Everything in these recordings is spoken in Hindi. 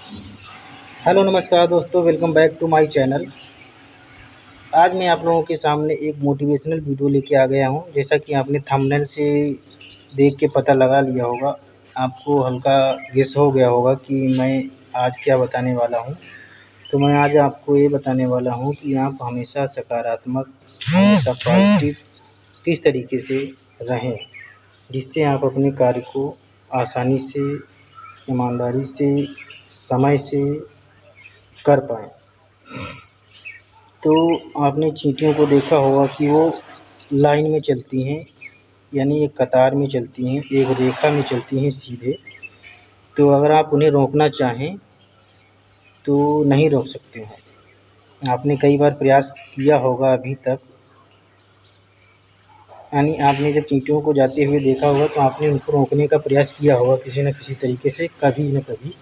हेलो नमस्कार दोस्तों, welcome back to my channel. आज मैं आप लोगों के सामने एक मोटिवेशनल वीडियो लेके आ गया हूं। जैसा कि आपने थंबनेल से देख के पता लगा लिया होगा, आपको हल्का गेस हो गया होगा कि मैं आज क्या बताने वाला हूं। तो मैं आज आपको ये बताने वाला हूं कि आप हमेशा सकारात्मक, हमेशा पॉजिटिव किस तरीके से रहें, जिससे आप अपने कार्य को आसानी से, ईमानदारी से, समय से कर पाएँ। तो आपने चींटियों को देखा होगा कि वो लाइन में चलती हैं, यानी एक कतार में चलती हैं, एक रेखा में चलती हैं सीधे। तो अगर आप उन्हें रोकना चाहें तो नहीं रोक सकते हैं। आपने कई बार प्रयास किया होगा अभी तक, यानी आपने जब चींटियों को जाते हुए देखा होगा तो आपने उनको रोकने का प्रयास किया होगा किसी न किसी तरीके से, कभी न कभी,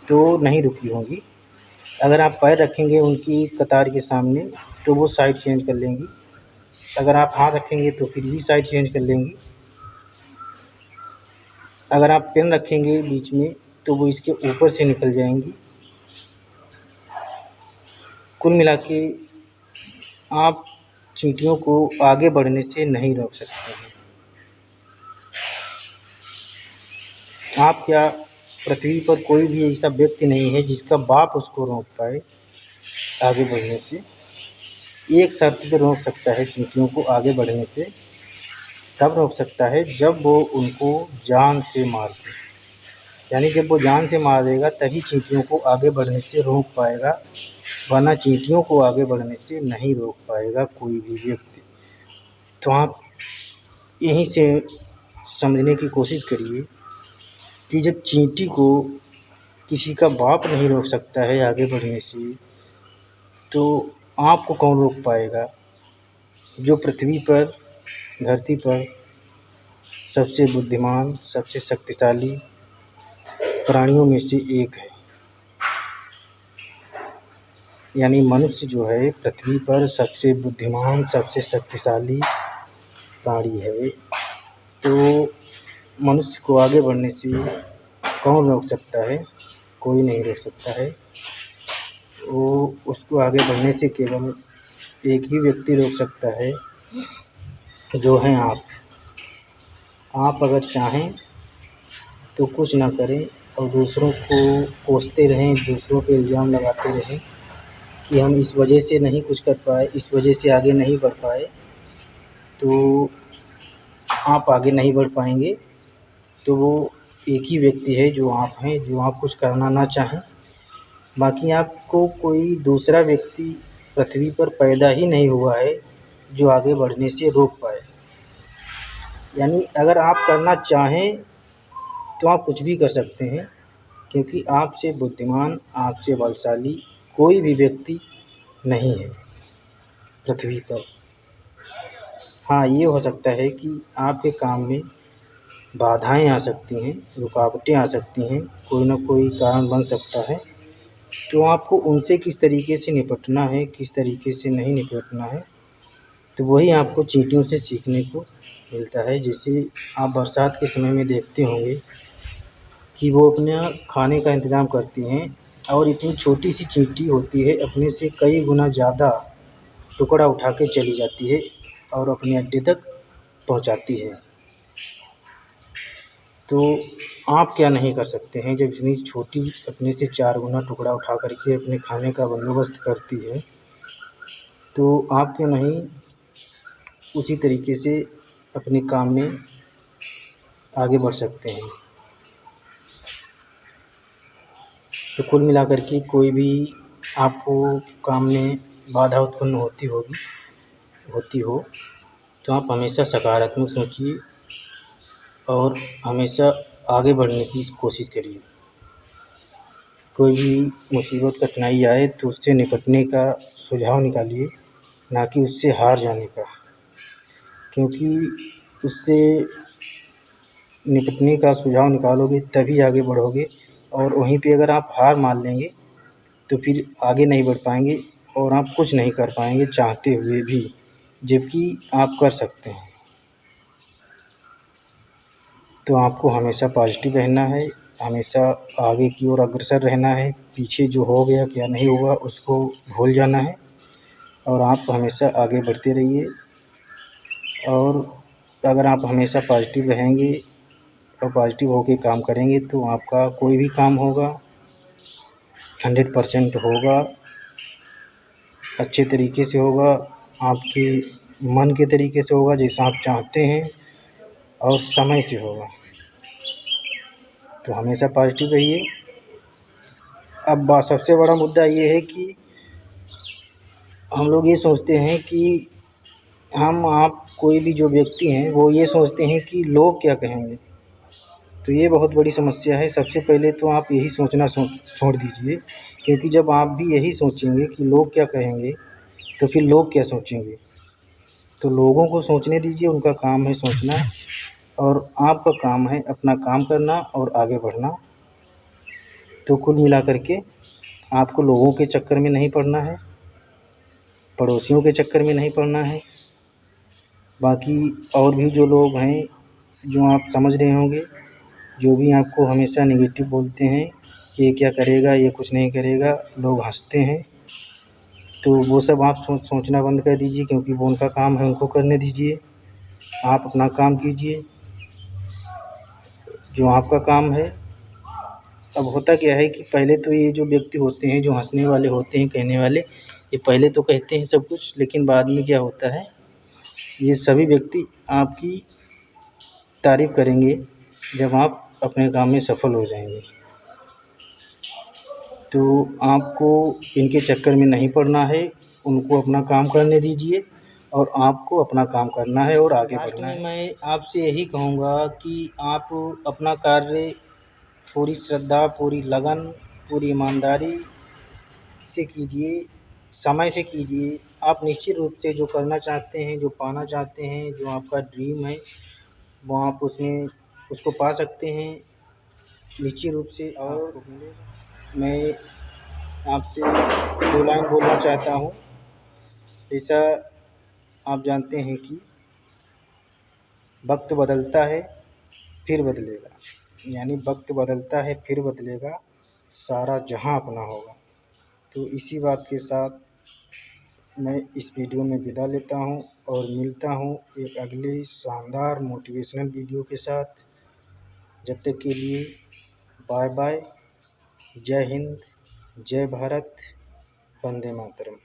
तो नहीं रुकी होंगी। अगर आप पैर रखेंगे उनकी कतार के सामने तो वो साइड चेंज कर लेंगी। अगर आप हाथ रखेंगे तो फिर भी साइड चेंज कर लेंगी। अगर आप पेन रखेंगे बीच में तो वो इसके ऊपर से निकल जाएंगी। कुल मिला के आप चींटियों को आगे बढ़ने से नहीं रोक सकते हैं। आप क्या, पृथ्वी पर कोई भी ऐसा व्यक्ति नहीं है जिसका बाप उसको रोक पाए आगे बढ़ने से। एक शर्त पे रोक सकता है चींटियों को आगे बढ़ने से, तब रोक सकता है जब वो उनको जान से मार दे। यानी जब वो जान से मार देगा तभी चींटियों को आगे बढ़ने से रोक पाएगा, वरना चींटियों को आगे बढ़ने से नहीं रोक पाएगा कोई भी व्यक्ति। तो आप यहीं से समझने की कोशिश करिए कि जब चींटी को किसी का बाप नहीं रोक सकता है आगे बढ़ने से, तो आपको कौन रोक पाएगा। जो पृथ्वी पर, धरती पर सबसे बुद्धिमान, सबसे शक्तिशाली प्राणियों में से एक है। यानी मनुष्य जो है पृथ्वी पर सबसे बुद्धिमान, सबसे शक्तिशाली प्राणी है। तो मनुष्य को आगे बढ़ने से कौन रोक सकता है? कोई नहीं रोक सकता है। वो उसको आगे बढ़ने से केवल एक ही व्यक्ति रोक सकता है, जो हैं आप। आप अगर चाहें तो कुछ ना करें और दूसरों को कोसते रहें, दूसरों पे इल्ज़ाम लगाते रहें कि हम इस वजह से नहीं कुछ कर पाए, इस वजह से आगे नहीं बढ़ पाए, तो आप आगे नहीं बढ़ पाएँगे। तो वो एक ही व्यक्ति है जो आप हैं, जो आप कुछ करना ना चाहें। बाकी आपको कोई दूसरा व्यक्ति पृथ्वी पर पैदा ही नहीं हुआ है जो आगे बढ़ने से रोक पाए। यानी अगर आप करना चाहें तो आप कुछ भी कर सकते हैं, क्योंकि आपसे बुद्धिमान, आपसे बलशाली कोई भी व्यक्ति नहीं है पृथ्वी पर। हाँ, ये हो सकता है कि आपके काम में बाधाएं आ सकती हैं, रुकावटें आ सकती हैं, कोई ना कोई कारण बन सकता है। तो आपको उनसे किस तरीके से निपटना है, किस तरीके से नहीं निपटना है, तो वही आपको चींटियों से सीखने को मिलता है। जैसे आप बरसात के समय में देखते होंगे कि वो अपना खाने का इंतज़ाम करती हैं और इतनी छोटी सी चींटी होती है, अपने से कई गुना ज़्यादा टुकड़ा उठा के चली जाती है और अपने अड्डे तक पहुंचाती है। तो आप क्या नहीं कर सकते हैं जब इतनी छोटी अपने से 4 गुना टुकड़ा उठा करके अपने खाने का बंदोबस्त करती है, तो आप क्यों नहीं उसी तरीके से अपने काम में आगे बढ़ सकते हैं। तो कुल मिलाकर के कोई भी आपको काम में बाधा उत्पन्न होती हो तो आप हमेशा सकारात्मक सोचिए और हमेशा आगे बढ़ने की कोशिश करिए। कोई भी मुसीबत, कठिनाई आए तो उससे निपटने का सुझाव निकालिए, ना कि उससे हार जाने का। क्योंकि उससे निपटने का सुझाव निकालोगे तभी आगे बढ़ोगे, और वहीं पे अगर आप हार मान लेंगे तो फिर आगे नहीं बढ़ पाएंगे और आप कुछ नहीं कर पाएंगे चाहते हुए भी, जबकि आप कर सकते हैं। तो आपको हमेशा पॉजिटिव रहना है, हमेशा आगे की ओर अग्रसर रहना है। पीछे जो हो गया क्या नहीं हुआ उसको भूल जाना है और आप हमेशा आगे बढ़ते रहिए। और अगर आप हमेशा पॉज़िटिव रहेंगे और पॉज़िटिव होके काम करेंगे तो आपका कोई भी काम होगा 100% होगा, अच्छे तरीके से होगा, आपके मन के तरीके से होगा जैसा आप चाहते हैं और समय से होगा। तो हमेशा पॉज़िटिव रहिए। अब सबसे बड़ा मुद्दा ये है कि हम लोग ये सोचते हैं कि हम आप कोई भी जो व्यक्ति हैं वो ये सोचते हैं कि लोग क्या कहेंगे। तो ये बहुत बड़ी समस्या है। सबसे पहले तो आप यही सोचना छोड़ दीजिए, क्योंकि जब आप भी यही सोचेंगे कि लोग क्या कहेंगे तो फिर लोग क्या सोचेंगे। तो लोगों को सोचने दीजिए, उनका काम है सोचना और आपका काम है अपना काम करना और आगे बढ़ना। तो कुल मिलाकर के आपको लोगों के चक्कर में नहीं पड़ना है, पड़ोसियों के चक्कर में नहीं पड़ना है। बाकी और भी जो लोग हैं जो आप समझ रहे होंगे, जो भी आपको हमेशा नेगेटिव बोलते हैं कि ये क्या करेगा, ये कुछ नहीं करेगा, लोग हँसते हैं, तो वो सब आप सोचना बंद कर दीजिए, क्योंकि वो उनका काम है, उनको करने दीजिए। आप अपना काम कीजिए जो आपका काम है। अब होता क्या है कि पहले तो ये जो व्यक्ति होते हैं जो हँसने वाले होते हैं, कहने वाले, ये पहले तो कहते हैं सब कुछ, लेकिन बाद में क्या होता है, ये सभी व्यक्ति आपकी तारीफ़ करेंगे जब आप अपने काम में सफल हो जाएंगे। तो आपको इनके चक्कर में नहीं पड़ना है, उनको अपना काम करने दीजिए और आपको अपना काम करना है और आगे बढ़ना है। मैं आपसे यही कहूँगा कि आप अपना कार्य पूरी श्रद्धा, पूरी लगन, पूरी ईमानदारी से कीजिए, समय से कीजिए। आप निश्चित रूप से जो करना चाहते हैं, जो पाना चाहते हैं, जो आपका ड्रीम है, वो आप उसमें उसको पा सकते हैं निश्चित रूप से। और मैं आपसे 2 लाइन बोलना चाहता हूँ। जैसा आप जानते हैं कि वक्त बदलता है फिर बदलेगा, यानी वक्त बदलता है फिर बदलेगा, सारा जहां अपना होगा। तो इसी बात के साथ मैं इस वीडियो में विदा लेता हूं और मिलता हूं एक अगले शानदार मोटिवेशनल वीडियो के साथ। जब तक के लिए बाय बाय। जय हिंद, जय भारत, वंदे मातरम।